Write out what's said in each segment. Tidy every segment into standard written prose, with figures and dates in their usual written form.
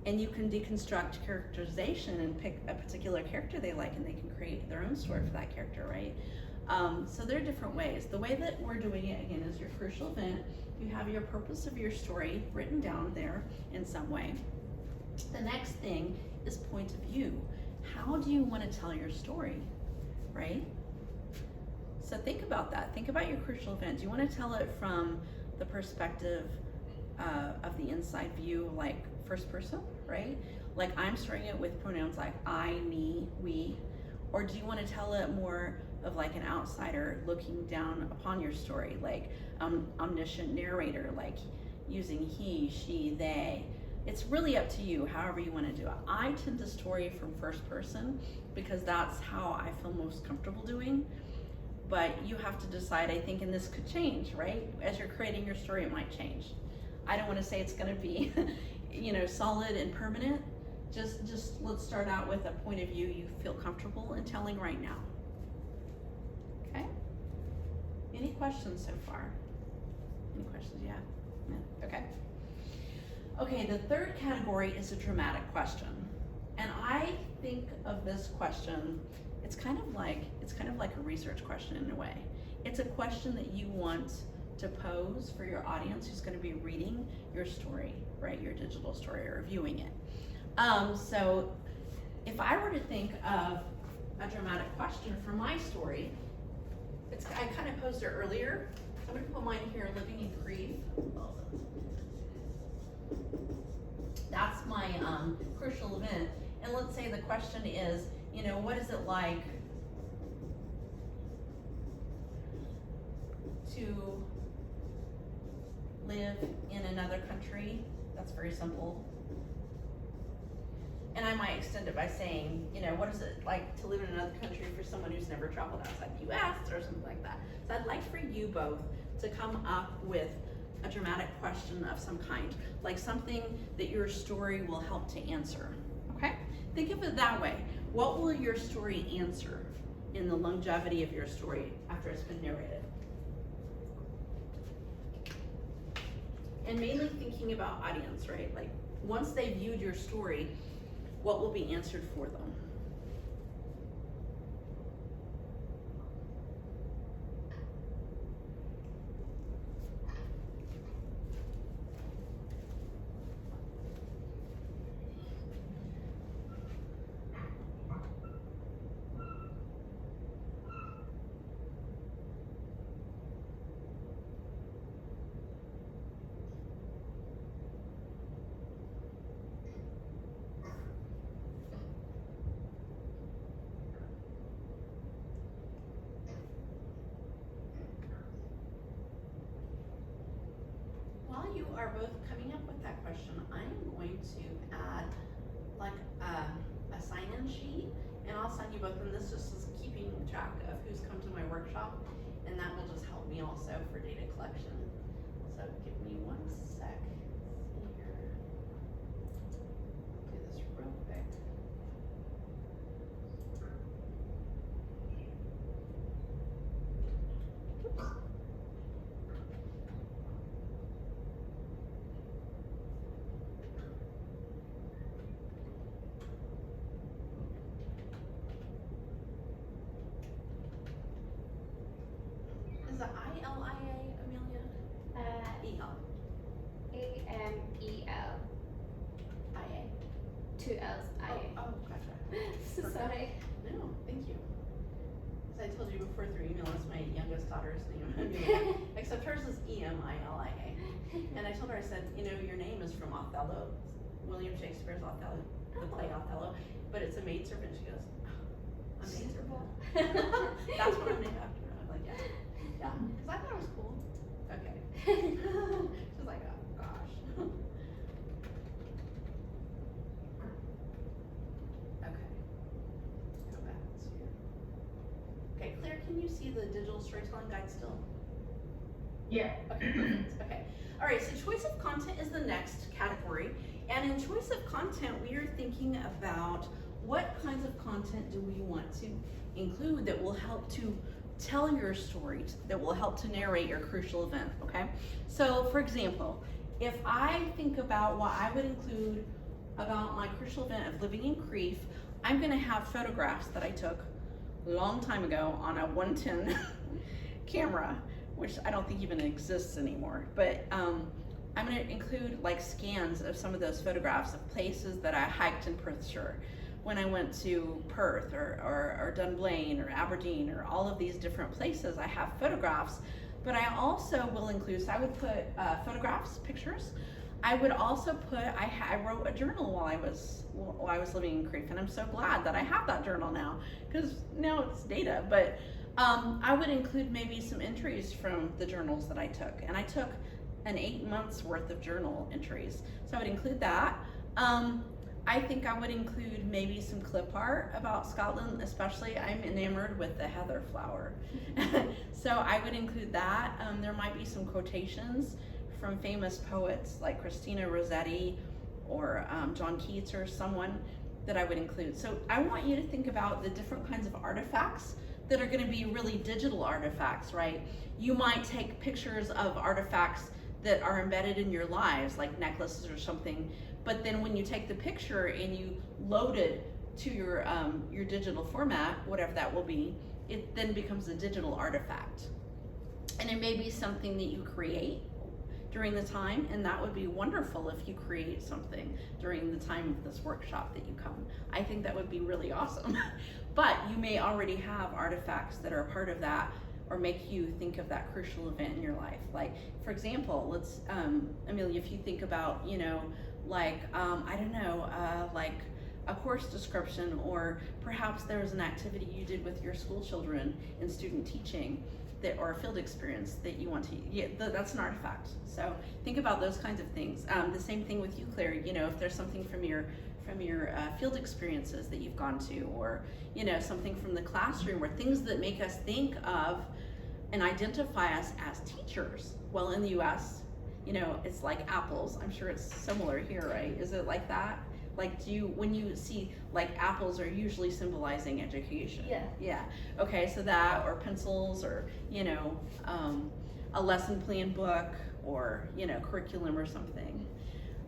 And you can deconstruct characterization and pick a particular character they like, and they can create their own story for that character, right? So there are different ways. The way that we're doing it, again, is your crucial event. You have your purpose of your story written down there in some way. The next thing is point of view. How do you want to tell your story, right? So think about that. Think about your crucial event. Do you want to tell it from the perspective of the inside view, like first person, right? Like I'm starting it with pronouns like I, me, we. Or do you want to tell it more of like an outsider looking down upon your story, like omniscient narrator, like using he, she, they? It's really up to you, however you want to do it. I tend to story from first person because that's how I feel most comfortable doing. But you have to decide, I think, and this could change, right? As you're creating your story, it might change. I don't want to say it's going to be, solid and permanent. Just let's start out with a point of view you feel comfortable in telling right now. Okay? Any questions so far? Any questions? Yeah? No? Okay. Okay, the third category is a dramatic question. And I think of this question, it's kind of like a research question in a way. It's a question that you want to pose for your audience who's going to be reading your story, right? Your digital story, or viewing it. So if I were to think of a dramatic question for my story, I kind of posed it earlier. I'm going to put mine here, living in grief. That's my crucial event. And let's say the question is, what is it like to live in another country? That's very simple. And I might extend it by saying, what is it like to live in another country for someone who's never traveled outside the US or something like that. So I'd like for you both to come up with a dramatic question of some kind, like something that your story will help to answer, okay? Think of it that way. What will your story answer in the longevity of your story after it's been narrated? And mainly thinking about audience, right? Like once they viewed your story, what will be answered for them? While you are both coming up with that question, I'm going to add like a sign-in sheet, and I'll sign you both, and this just is keeping track of who's come to my workshop, and that will just help me also for data collection. So give me 1 sec. Let's see here. Do this real quick. Oops. Is it I-L-I-A, Amelia? E-L. A-M-E-L. I-A. 2 L's. I-A. Oh, gotcha. So sorry. No, thank you. As I told you before through email, it's my youngest daughter's name, Amelia, except hers is E-M-I-L-I-A. And I told her, I said, your name is from Othello, William Shakespeare's Othello, the play Othello, but it's a maidservant. She goes, a maidservant? That's what I'm named after. I'm like, yeah. Yeah, because I thought it was cool. Okay. She's like, oh gosh. Okay. Go back to. Okay, Claire, can you see the digital storytelling guide still? Yeah. Okay, perfect. Okay. All right, so choice of content is the next category. And in choice of content, we are thinking about what kinds of content do we want to include that will help to tell your story, that will help to narrate your crucial event, okay? So for example, if I think about what I would include about my crucial event of living in Crieff, I'm gonna have photographs that I took a long time ago on a 110 camera, which I don't think even exists anymore. But I'm gonna include like scans of some of those photographs of places that I hiked in Perthshire, when I went to Perth or Dunblane or Aberdeen or all of these different places. I have photographs, but I also will include, so I would put photographs, pictures. I would also put, I wrote a journal while I was living in Crieff, and I'm so glad that I have that journal now, because now it's data. But I would include maybe some entries from the journals that I took, and I took an 8 months worth of journal entries, so I would include that. I think I would include maybe some clip art about Scotland, especially I'm enamored with the heather flower. So I would include that. There might be some quotations from famous poets like Christina Rossetti or John Keats or someone that I would include. So I want you to think about the different kinds of artifacts that are going to be really digital artifacts, right? You might take pictures of artifacts that are embedded in your lives, like necklaces or something, but then when you take the picture and you load it to your digital format, whatever that will be, it then becomes a digital artifact. And it may be something that you create during the time, and that would be wonderful if you create something during the time of this workshop that you come. I think that would be really awesome. But you may already have artifacts that are a part of that, or make you think of that crucial event in your life. Like, for example, let's, Amelia, if you think about, like, I don't know, like a course description, or perhaps there was an activity you did with your school children in student teaching, that, or a field experience that you want to, that's an artifact. So think about those kinds of things. The same thing with you, Claire, if there's something from your field experiences that you've gone to, or something from the classroom, or things that make us think of and identify us as teachers. Well, in the US, it's like apples. I'm sure it's similar here, right? Is it like that? Like, when you see, like, apples are usually symbolizing education. Yeah. Yeah. Okay, so that, or pencils, or, a lesson plan book, or, curriculum or something.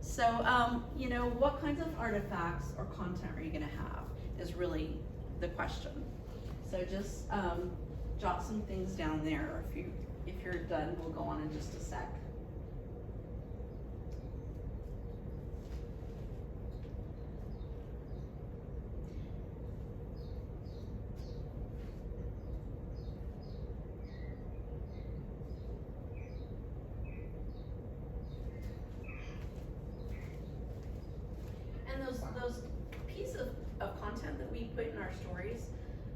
So, what kinds of artifacts or content are you gonna have is really the question. So just jot some things down there, or if you're done, we'll go on in just a sec. And those pieces of content that we put in our stories,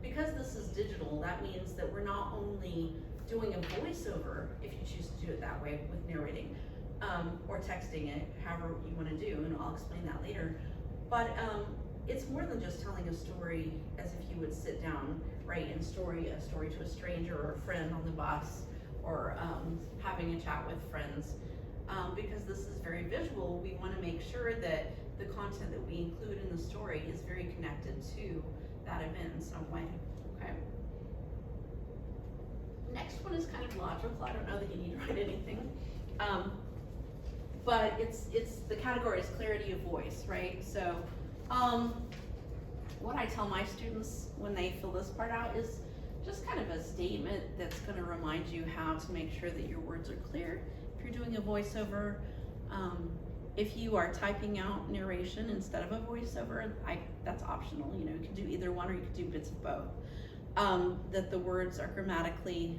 because this is digital, that means that we're not only doing a voiceover, if you choose to do it that way with narrating, or texting it, however you want to do, and I'll explain that later. But it's more than just telling a story as if you would sit down, write a story to a stranger or a friend on the bus, or having a chat with friends. Because this is very visual, we want to make sure that the content that we include in the story is very connected to that event in some way. Okay. Next one is kind of logical. I don't know that you need to write anything, but it's the category is clarity of voice, right? So, what I tell my students when they fill this part out is just kind of a statement that's going to remind you how to make sure that your words are clear. If you're doing a voiceover, if you are typing out narration instead of a voiceover, that's optional. You can do either one, or you could do bits of both. That the words are grammatically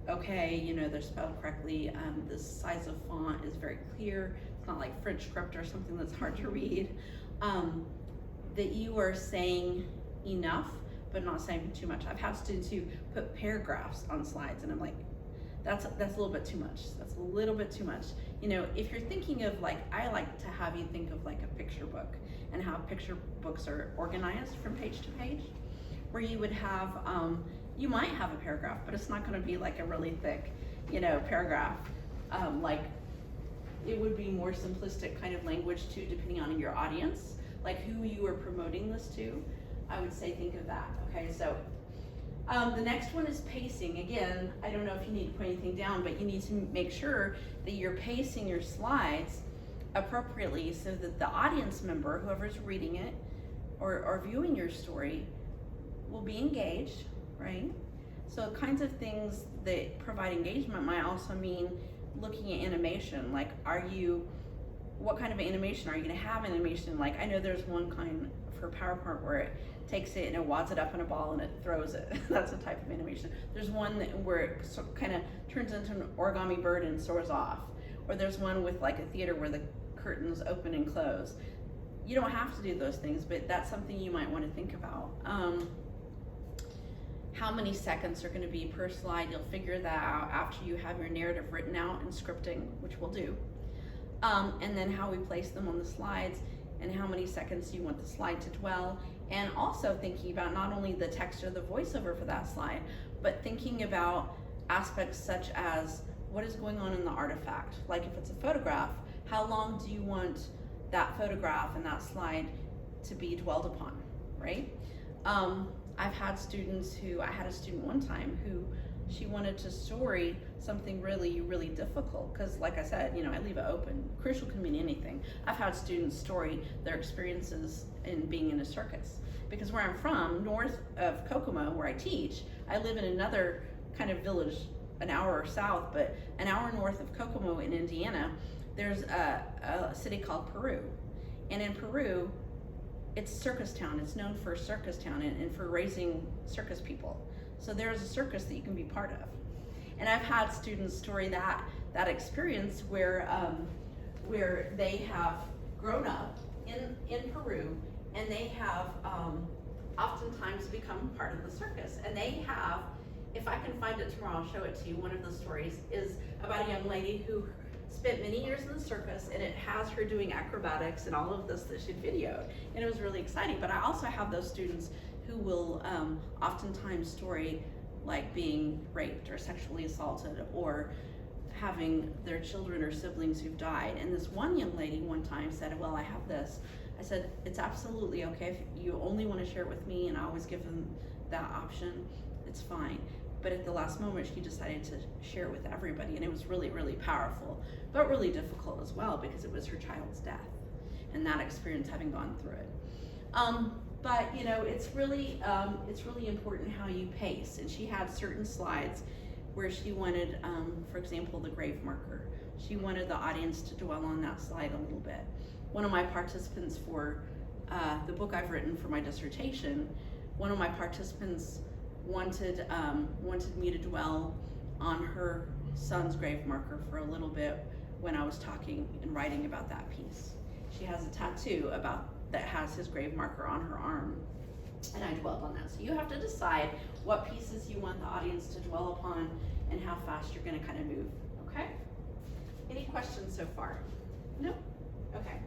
okay, they're spelled correctly. The size of font is very clear. It's not like French script or something that's hard to read. That you are saying enough, but not saying too much. I've had students who put paragraphs on slides, and I'm like, that's a little bit too much. That's a little bit too much. If you're thinking of, like, I like to have you think of like a picture book, and how picture books are organized from page to page, where you would have, you might have a paragraph, but it's not gonna be like a really thick, paragraph. Like, it would be more simplistic kind of language too, depending on your audience, like who you are promoting this to. I would say think of that, okay? So, the next one is pacing. Again, I don't know if you need to put anything down, but you need to make sure that you're pacing your slides appropriately so that the audience member, whoever's reading it or viewing your story, will be engaged, right? So kinds of things that provide engagement might also mean looking at animation. Like, what kind of animation? Are you gonna have animation? Like, I know there's one kind for PowerPoint where it takes it and it wads it up in a ball and it throws it. That's a type of animation. There's one where it kind of turns into an origami bird and soars off. Or there's one with like a theater where the curtains open and close. You don't have to do those things, but that's something you might want to think about. How many seconds are going to be per slide? You'll figure that out after you have your narrative written out and scripting, which we'll do. And then how we place them on the slides and how many seconds you want the slide to dwell. And also thinking about not only the text or the voiceover for that slide, but thinking about aspects such as what is going on in the artifact. Like if it's a photograph, how long do you want that photograph and that slide to be dwelled upon, right? I've had students I had a student one time who she wanted to story something really, really difficult, because like I said, I leave it open. Crucial can mean anything. I've had students story their experiences in being in a circus, because where I'm from, north of Kokomo, where I teach, I live in another kind of village an hour south, but an hour north of Kokomo in Indiana, there's a city called Peru. And in Peru, it's circus town. It's known for circus town and for raising circus people. So there's a circus that you can be part of. And I've had students story that experience where they have grown up in Peru, and they have oftentimes become part of the circus. And they have, if I can find it tomorrow, I'll show it to you. One of the stories is about a young lady who spent many years in the circus, and it has her doing acrobatics and all of this that she'd videoed, and it was really exciting. But I also have those students who will oftentimes story like being raped or sexually assaulted, or having their children or siblings who've died. And this one young lady one time said, well, I have this. I said, it's absolutely okay if you only want to share it with me, and I always give them that option, it's fine. But at the last moment, she decided to share it with everybody, and it was really, really powerful, but really difficult as well, because it was her child's death and that experience having gone through it. But it's really important how you pace. And she had certain slides where she wanted, for example, the grave marker. She wanted the audience to dwell on that slide a little bit. One of my participants for the book I've written for my dissertation, one of my participants wanted me to dwell on her son's grave marker for a little bit when I was talking and writing about that piece. She has a tattoo that has his grave marker on her arm, and I dwelled on that. So you have to decide what pieces you want the audience to dwell upon and how fast you're going to kind of move. Okay? Any questions so far? No? Okay.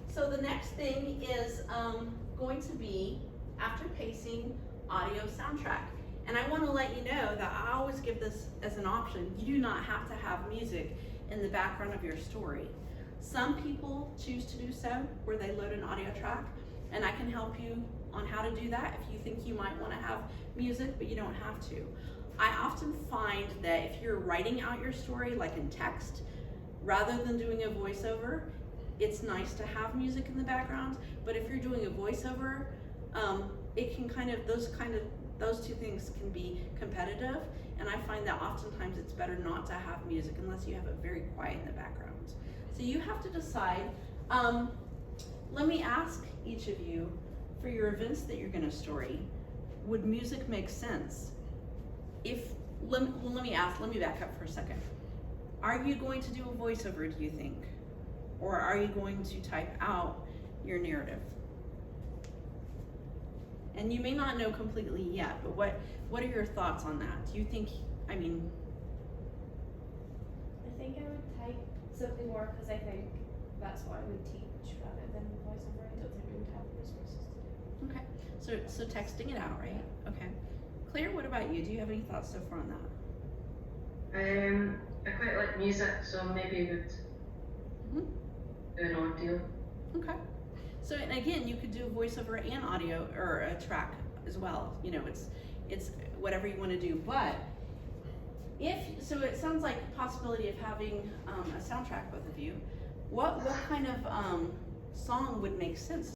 So the next thing is going to be, after pacing, audio soundtrack. And I want to let you know that I always give this as an option. You do not have to have music in the background of your story. Some people choose to do so, where they load an audio track, and I can help you on how to do that if you think you might want to have music, but you don't have to. I often find that if you're writing out your story, like in text, rather than doing a voiceover, it's nice to have music in the background. But if you're doing a voiceover, it can those two things can be competitive, and I find that oftentimes it's better not to have music unless you have it very quiet in the background. So you have to decide. Let me ask each of you, for your events that you're going to story, would music make sense? Let me back up for a second. Are you going to do a voiceover, do you think? Or are you going to type out your narrative? And you may not know completely yet, but what are your thoughts on that? Do you think, I think I would type something more, because I think that's what I would teach rather than voiceover. I don't think we would have the resources to do. Okay, so texting it out, right? Yeah. Okay. Claire, what about you? Do you have any thoughts so far on that? I quite like music, so maybe would do an audio. Okay. So, and again, you could do a voiceover and audio, or a track as well. It's whatever you want to do. But so it sounds like a possibility of having a soundtrack, both of you. what kind of song would make sense